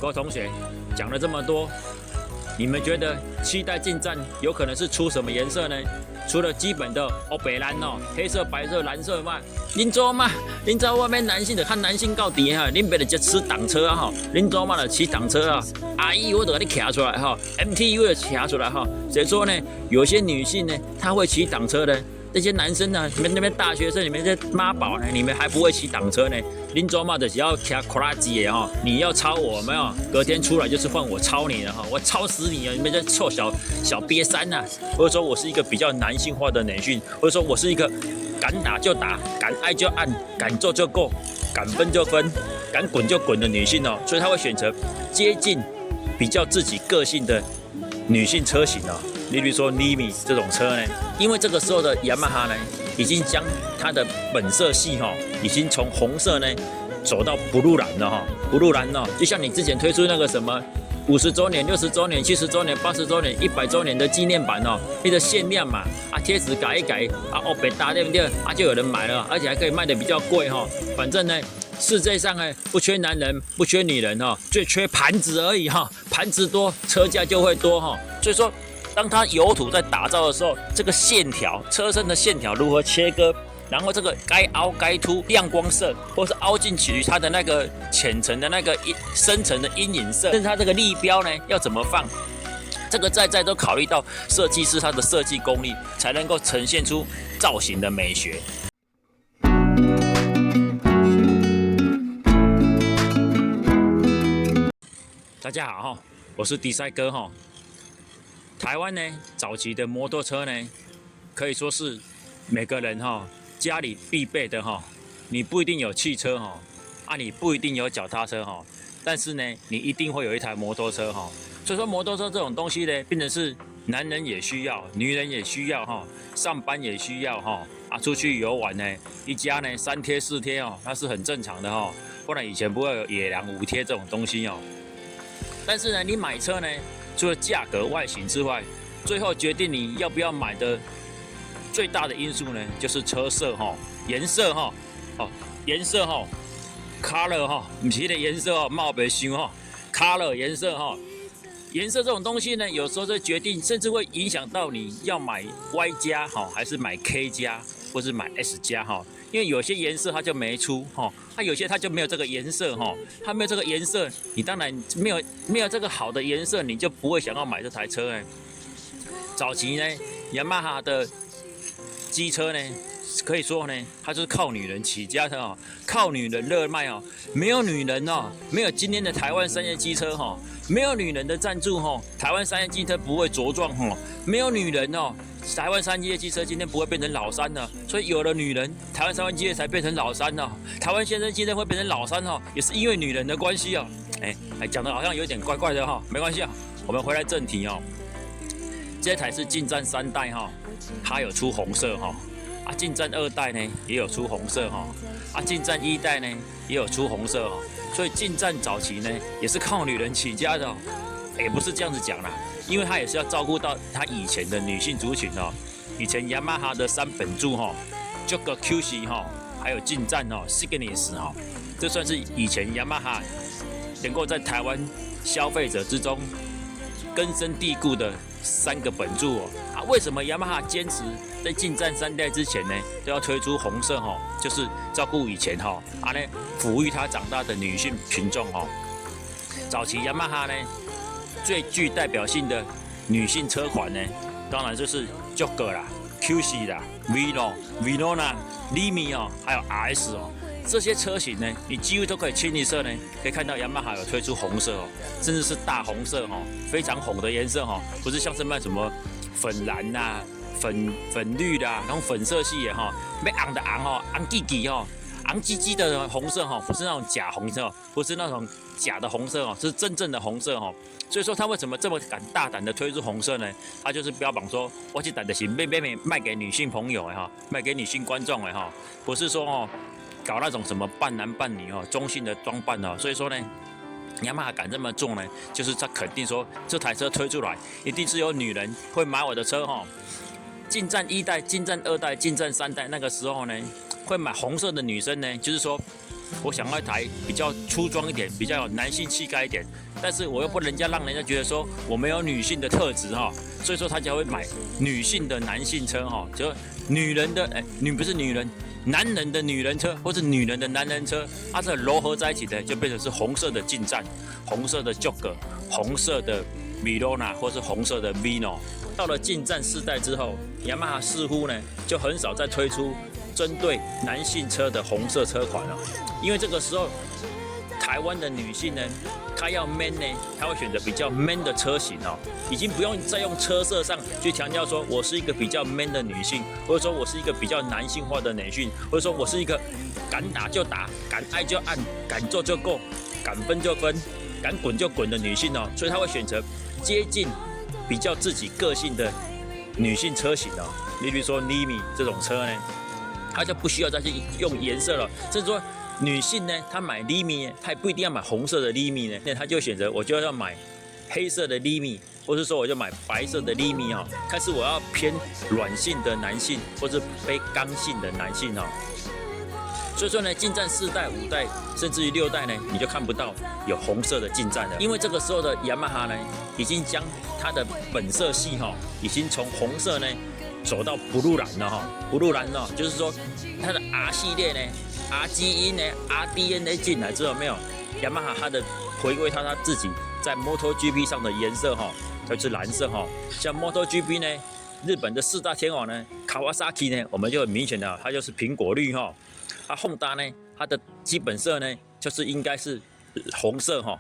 各位同学讲了这么多，你们觉得7代进站有可能是出什么颜色呢？除了基本的白蓝黑色、白色、蓝色嘛，恁做嘛？恁在外面男性的看男性到底哈，恁别的就吃挡车啊哈，恁做嘛的骑挡车啊？阿姨我都给你卡出来哈，MTU 的卡出来哈。所以说呢，有些女性呢，她会骑挡车的。这些男生呢，你们那边大学生，你们这妈宝呢，你们还不会骑挡车呢？恁做嘛的只要骑拖拉机的哈，你要超我没有？隔天出来就是换我超你了哈，我超死你啊！你们这臭小瘪三呐！或者说我是一个比较男性化的女性，或者说我是一个敢打就打、敢爱就按、敢做就够、敢分就分、敢滚就滚的女性哦，所以她会选择接近比较自己个性的女性车型哦。例如说 Limi 这种车呢，因为这个时候的雅马哈呢，已经将它的本色系已经从红色呢走到blue蓝了哈，blue蓝就像你之前推出那个什么50周年、60周年、70周年、80周年、100周年的纪念版那个限量嘛，贴纸改一改被搭对不对？就有人买了，而且还可以卖得比较贵反正呢。世界上呢，不缺男人，不缺女人最缺盘子而已盘子多，车价就会多所以说，当它油土在打造的时候，这个线条，车身的线条如何切割，然后这个该凹该凸，亮光色，或是凹进去它的那个浅层的那个深层的阴影色，甚至它这个立标呢要怎么放，这个在都考虑到设计师他的设计功力，才能够呈现出造型的美学。大家好我是迪赛哥台湾呢早期的摩托车呢，可以说是每个人家里必备的你不一定有汽车你不一定有脚踏车但是呢，你一定会有一台摩托车所以说摩托车这种东西呢，变成是男人也需要，女人也需要上班也需要出去游玩呢，一家呢3贴4贴那是很正常的不然以前不会有野狼5贴这种东西但是呢，你买车呢，除了价格、外形之外，最后决定你要不要买的最大的因素呢，就是车色颜色颜色color 不是那个颜色冒白想color 颜色颜色这种东西呢，有时候会决定，甚至会影响到你要买 Y 加还是买 K 加，或是买 S 加因为有些颜色它就没出它有些它就没有这个颜色它没有这个颜色，你当然没有这个好的颜色，你就不会想要买这台车早期呢，雅马哈的机车呢，可以说呢，它就是靠女人起家的靠女人热卖没有女人没有今天的台湾商业机车没有女人的赞助台湾商业机车不会茁壮没有女人台湾商业机车今天不会变成老三了，所以有了女人，台湾商业机车才变成老三台湾先生机车会变成老三也是因为女人的关系讲的好像有点怪怪的没关系我们回来正题这台是进站3代它有出红色进站2代呢也有出红色进站1代呢也有出红色所以进站早期呢也是靠女人起家的也不是这样子讲啦，因为它也是要照顾到它以前的女性族群以前雅马哈的3本柱这个 QC 还有进站Cygnus 这算是以前雅马哈能够在台湾消费者之中根深蒂固的3个本柱为什么雅马哈坚持在进站3代之前呢，都要推出红色就是照顾以前抚育她长大的女性群众早期雅马哈呢，最具代表性的女性车款呢，当然就是 Jogger 啦、QC 啦、Verona、Limi 还有 RS 这些车型呢，你几乎都可以清一色呢，可以看到雅马哈有推出红色甚至是大红色非常红的颜色不是像是卖什么粉蓝呐、粉绿啦，那种粉色系的被昂的昂昂弟弟昂唧唧的红色不是那种假红色不是那种假的红色是真正的红色所以说他为什么这么敢大胆的推出红色呢？他就是标榜说，我这胆的行卖给女性朋友卖给女性观众不是说搞那种什么半男半女中性的装扮所以说呢，雅马哈敢这么做呢，就是他肯定说这台车推出来，一定是有女人会买我的车进站1代、进站2代、进站3代那个时候呢，会买红色的女生呢，就是说我想要一台比较粗壮一点、比较有男性气概一点，但是我又不能让人家觉得说我没有女性的特质哈，所以说他才会买女性的男性车哈，就女人的不是女人。男人的女人车或是女人的男人车，它是糅合在一起的，就变成是红色的进站、红色的 Jog、红色的 Verona 或是红色的 Vino。到了进站世代之后，雅马哈似乎呢就很少再推出针对男性车的红色车款了，因为这个时候台湾的女性呢，她要 man 呢，她会选择比较 man 的车型哦，已经不用再用车色上去强调说我是一个比较 man 的女性，或者说我是一个比较男性化的女性，或者说我是一个敢打就打、敢爱就按、敢做就够、敢分就分、敢滚就滚的女性哦，所以她会选择接近比较自己个性的女性车型哦，例如说 Limy 这种车呢，她就不需要再去用颜色了，甚至说。女性呢，她买 Limy 她也不一定要买红色的 Limy 呢，那她就选择我就要买黑色的 Limy， 或是说我就买白色的 Limy 哦，看是我要偏软性的男性，或是非刚性的男性哦。所以说呢，进站4代、5代，甚至于6代呢，你就看不到有红色的进站了，因为这个时候的雅马哈呢，已经将它的本色系哈，已经从红色呢走到 blue 蓝了哈 ，blue 蓝呢，就是说它的 R 系列呢。R 基因呢 ，R DNA 进来之后没有，雅马哈它的回归它自己在 MotoGP 上的颜色哈，就是蓝色哈。像 MotoGP 呢，日本的4大天王呢，Kawasaki 呢，我们就很明显的，它就是苹果绿哈。Honda 呢，它的基本色呢，就是应该是红色哈。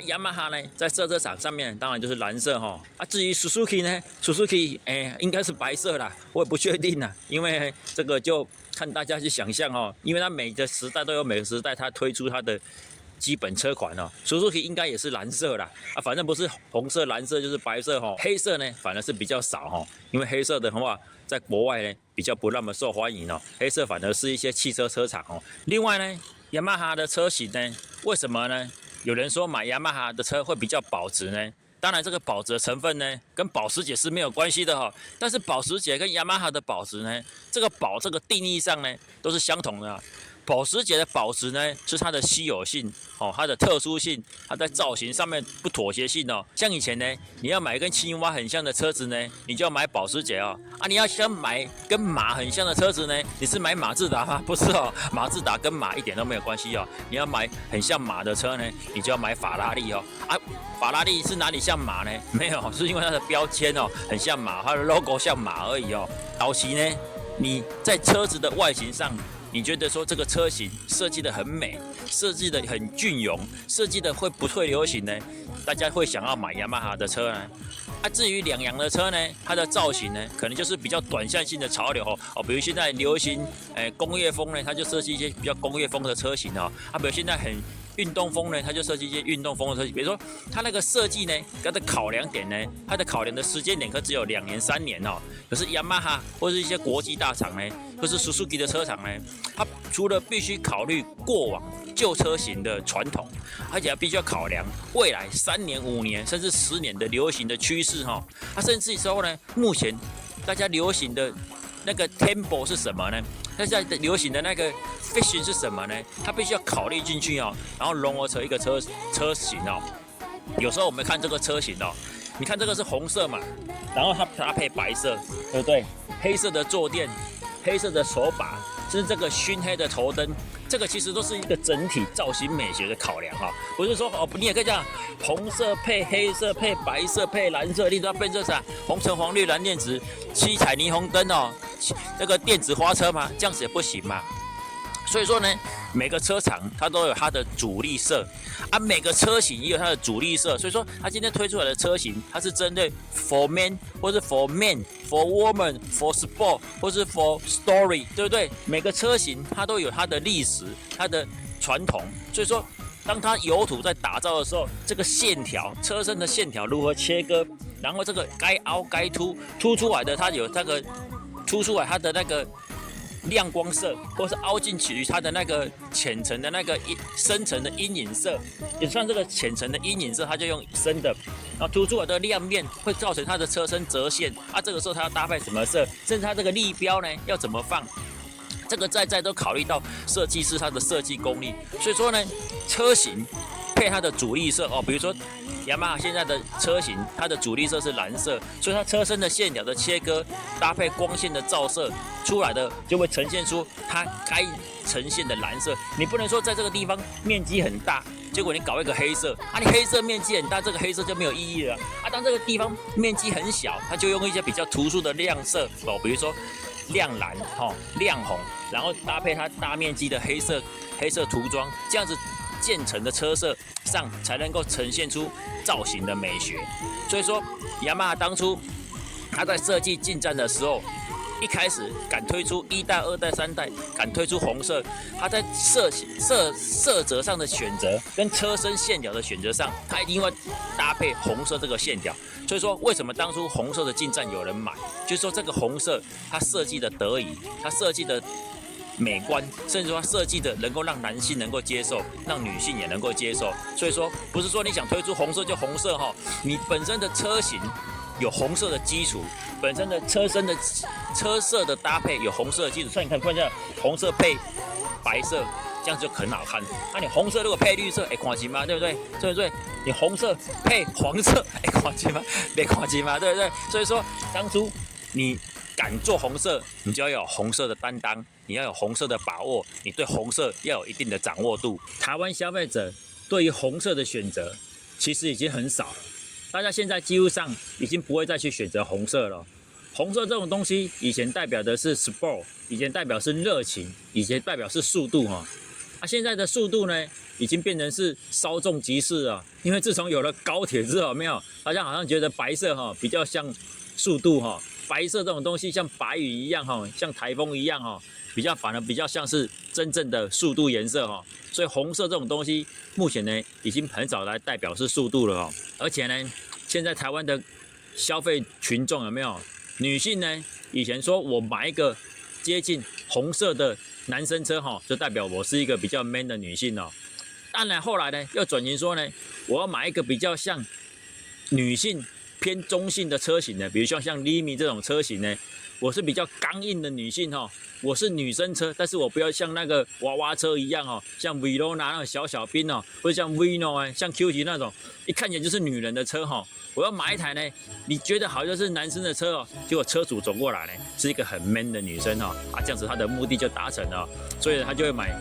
雅马哈呢，在赛车场上面当然就是蓝色哈。至于 Suzuki 呢 ，Suzuki 应该是白色啦，我也不确定啦，因为这个就看大家去想象哦。因为它每个时代都有每个时代它推出它的基本车款哦。Suzuki 应该也是蓝色啦，反正不是红色、蓝色就是白色哈。黑色呢，反而是比较少哈，因为黑色的话在国外呢比较不那么受欢迎哦。黑色反而是一些汽车车厂哦。另外呢，雅马哈的车型呢，为什么呢？有人说买雅马哈的车会比较保值呢？当然，这个保值的成分呢，跟保时捷是没有关系的哈。但是保时捷跟雅马哈的保值呢，这个定义上呢，都是相同的。保时捷的保值呢，是它的稀有性哦，它的特殊性，它在造型上面不妥协性哦。像以前呢，你要买跟青蛙很像的车子呢，你就要买保时捷哦。你要想买跟马很像的车子呢，你是买马自达吗？不是哦，马自达跟马一点都没有关系哦。你要买很像马的车呢，你就要买法拉利哦。法拉利是哪里像马呢？没有，是因为它的标签哦很像马，它的 logo 像马而已哦。早期呢，你在车子的外形上。你觉得说这个车型设计的很美，设计的很隽永，设计的会不会流行呢？大家会想要买雅马哈的车呢？至于两洋的车呢，它的造型呢，可能就是比较短线性的潮流哦。比如现在流行工业风呢，它就设计一些比较工业风的车型哦。比如现在很运动风呢，它就设计一些运动风的车型。比如说它那个设计呢，它的考量点呢，它的考量的时间点可只有2年3年哦。可是雅马哈或是一些国际大厂呢，或是 Suzuki 的车厂呢，它除了必须考虑过往旧车型的传统，而且还必须要考量未来3年、5年甚至10年的流行的趋势哈。甚至说呢，目前大家流行的那个 tempo 是什么呢？大家流行的那个 fashion 是什么呢？它必须要考虑进去哦，然后融合成一个车型哦。有时候我们看这个车型哦，你看这个是红色嘛，然后它搭配白色，对不对？黑色的坐垫，黑色的手把，甚至这个熏黑的头灯，这个其实都是一个整体造型美学的考量哈。不是说你也可以这样，红色配黑色配白色配蓝色，你知道变成啥？红橙黄绿蓝靛紫7彩霓虹灯哦，那个电子花车吗？这样子也不行嘛。所以说呢，每个车厂它都有它的主力色每个车型也有它的主力色。所以说，它今天推出来的车型，它是针对 for man 或是 for man、for woman、for sport 或是 for story， 对不对？每个车型它都有它的历史、它的传统。所以说，当它油土在打造的时候，这个线条、车身的线条如何切割，然后这个该凹该凸出来的，它有那个凸出来它的那个亮光色，或是凹进去它的那个浅层的那个深层的阴影色，也像这个浅层的阴影色，它就用深的，然后凸出来的亮面会造成它的车身折线这个时候它要搭配什么色，甚至它这个立标呢要怎么放，这个在都考虑到设计师他的设计功力，所以说呢，车型配它的主力色哦，比如说雅马哈现在的车型，它的主力色是蓝色，所以它车身的线条的切割搭配光线的照射出来的，就会呈现出它该呈现的蓝色。你不能说在这个地方面积很大，结果你搞一个黑色，你黑色面积很大，这个黑色就没有意义了当这个地方面积很小，它就用一些比较突出的亮色哦，比如说亮蓝亮红，然后搭配它大面积的黑色涂装，这样子渐层的车色上才能够呈现出造型的美学。所以说，雅马哈当初他在设计进站的时候，一开始敢推出1代、2代、3代，敢推出红色，他在色泽上的选择跟车身线条的选择上，他一定会搭配红色这个线条。所以说，为什么当初红色的进站有人买，就是说这个红色它设计的得宜，它设计的美观，甚至说它设计的能够让男性能够接受，让女性也能够接受。所以说，不是说你想推出红色就红色你本身的车型有红色的基础，本身的车身的车色的搭配有红色的基础，所以你看一下红色配白色，这样就很好看。你红色如果配绿色，看清吗？对不对？对不对？你红色配黄色，看清吗？没看清吗？对不对？所以说，当初你敢做红色，你就要有红色的担当，你要有红色的把握，你对红色要有一定的掌握度。台湾消费者对于红色的选择其实已经很少了，大家现在几乎上已经不会再去选择红色了。红色这种东西以前代表的是 sport， 以前代表是热情，以前代表是速度现在的速度呢已经变成是稍纵即逝了，因为自从有了高铁之后，没有大家好像觉得白色比较像速度白色这种东西像白云一样像台风一样反而比较像是真正的速度颜色所以红色这种东西目前呢已经很少来代表是速度了而且呢，现在台湾的消费群众有没有女性呢？以前说我买一个接近红色的男生车就代表我是一个比较 man 的女性当然后来呢又转型说呢，我要买一个比较像女性偏中性的车型呢，比如像Limy这种车型呢，我是比较刚硬的女性我是女生车，但是我不要像那个娃娃车一样像 Verona 那种小兵或者像 Vino 像 QT 那种一看起来就是女人的车我要买一台呢，你觉得好像是男生的车结果车主走过来呢是一个很 man 的女生这样子他的目的就达成了，所以他就会买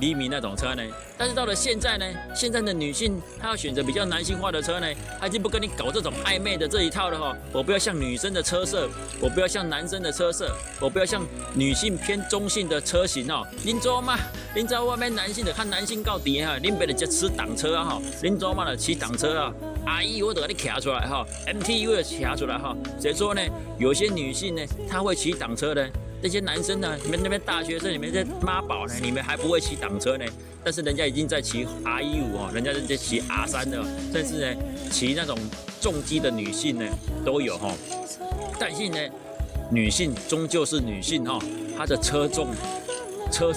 Limy那种车呢。但是到了现在呢，现在的女性她要选择比较男性化的车呢，她已经不跟你搞这种暧昧的这一套了我不要像女生的车色，我不要像男生的车色，我不要像女性偏中性的车型您知道吗？您知道外面男性的看男性到底您别的吃挡车您知道吗？骑挡车阿姨我都给你骑出来MT 我也骑出来所以说呢，有些女性呢，她会骑挡车的。这些男生呢，你们那边大学生，你们在妈宝呢，你们还不会骑挡车呢，但是人家已经在骑 R15人家在骑 R3的，甚至呢骑那种重机的女性呢都有但是呢，女性终究是女性她的车重。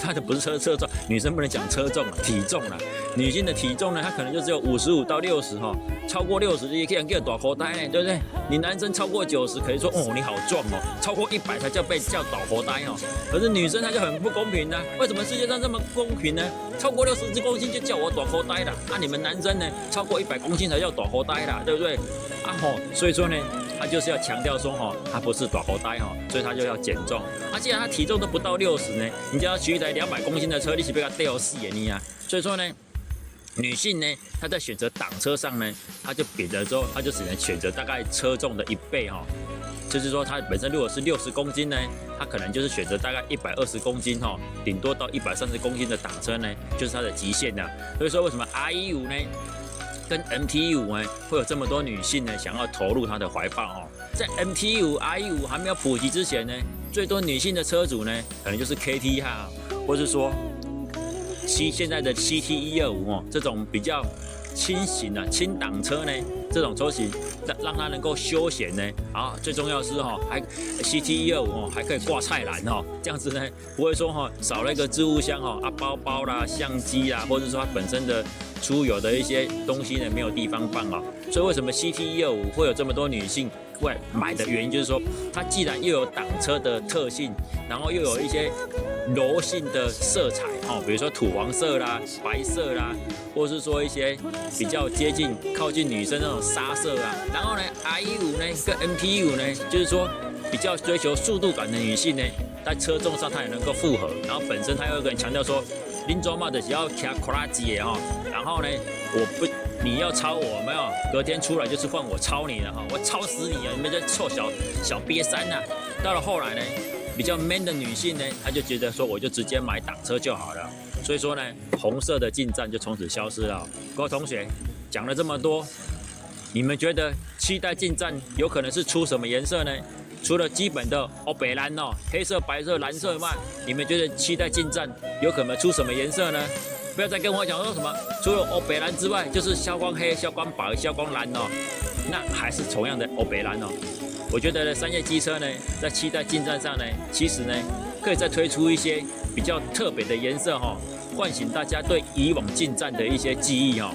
她的不是车重，女生不能讲车重体重女性的体重呢，她可能就只有55到60超过60也可以叫大口袋呢，对不对？你男生超过90可以说你好壮超过100才叫大口袋可是女生她就很不公平为什么世界上这么公平呢？超过60公斤就叫我大口袋了你们男生呢超过100公斤才叫大口袋啦，对不对？所以说呢，他就是要强调说他不是大口袋所以他就要减重既然他体重都不到60呢，你就要骑一台200公斤的车，你是被他吊死你所以说呢，女性呢，她在选择挡车上呢，她就比的时候，她就只能选择大概车重的1倍就是说，她本身如果是60公斤呢，她可能就是选择大概120公斤顶多到130公斤的挡车呢，就是她的极限了。所以说，为什么 R15呢跟 MT15呢会有这么多女性呢想要投入她的怀抱在 MT15、R15还没有普及之前呢，最多女性的车主呢，可能就是 KT 或是说现在的 CT125这种比较轻型的轻档车呢，这种车型让它能够休闲呢最重要是还 CT125还可以挂菜篮这样子呢不会说少了一个置物箱包包啦、相机啦，或者说它本身的出游的一些东西呢没有地方放所以为什么 CT125会有这么多女性会买的原因，就是说它既然又有挡车的特性，然后又有一些柔性的色彩哦，比如说土黄色啦、白色啦，或是说一些比较靠近女生那种沙色啊。然后呢，IE5呢跟 MT5呢，就是说比较追求速度感的女性呢，在车重上它也能够复合。然后本身它有一个人强调说，林卓嘛的只要骑夸拉机哈，然后呢，你要超我没有？隔天出来就是换我超你了哈，我超死你啊！你们这臭小瘪三呐！到了后来呢，比较 man 的女性呢，她就觉得说，我就直接买挡车就好了。所以说呢，红色的进站就从此消失了。各位同学讲了这么多，你们觉得期待进站有可能是出什么颜色呢？除了基本的白蓝哦，黑色、白色、蓝色外，你们觉得期待进站有可能出什么颜色呢？不要再跟我讲说什么，除了白蓝之外，就是消光黑、消光白、消光蓝哦，那还是同样的白蓝哦。我觉得呢，商业机车呢，在期待进站上呢，其实呢，可以再推出一些比较特别的颜色哈，唤醒大家对以往进站的一些记忆哈。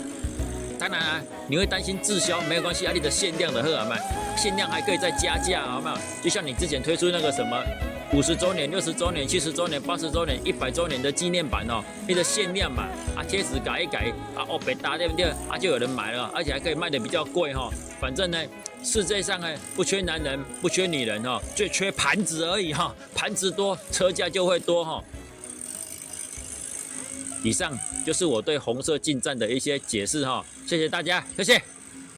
当然啊，你会担心滞销，没有关系，你的限量的好吗？限量还可以再加价，好不好？就像你之前推出那个什么50周年、60周年、70周年、80周年、100周年的纪念版哦，你的限量嘛，贴纸改一改，被打对不对？就有人买了，而且还可以卖得比较贵哈。反正呢，世界上呢不缺男人，不缺女人哈，最缺盘子而已哈，盘子多，车价就会多哈。以上就是我对红色进站的一些解释哈，谢谢大家，谢谢。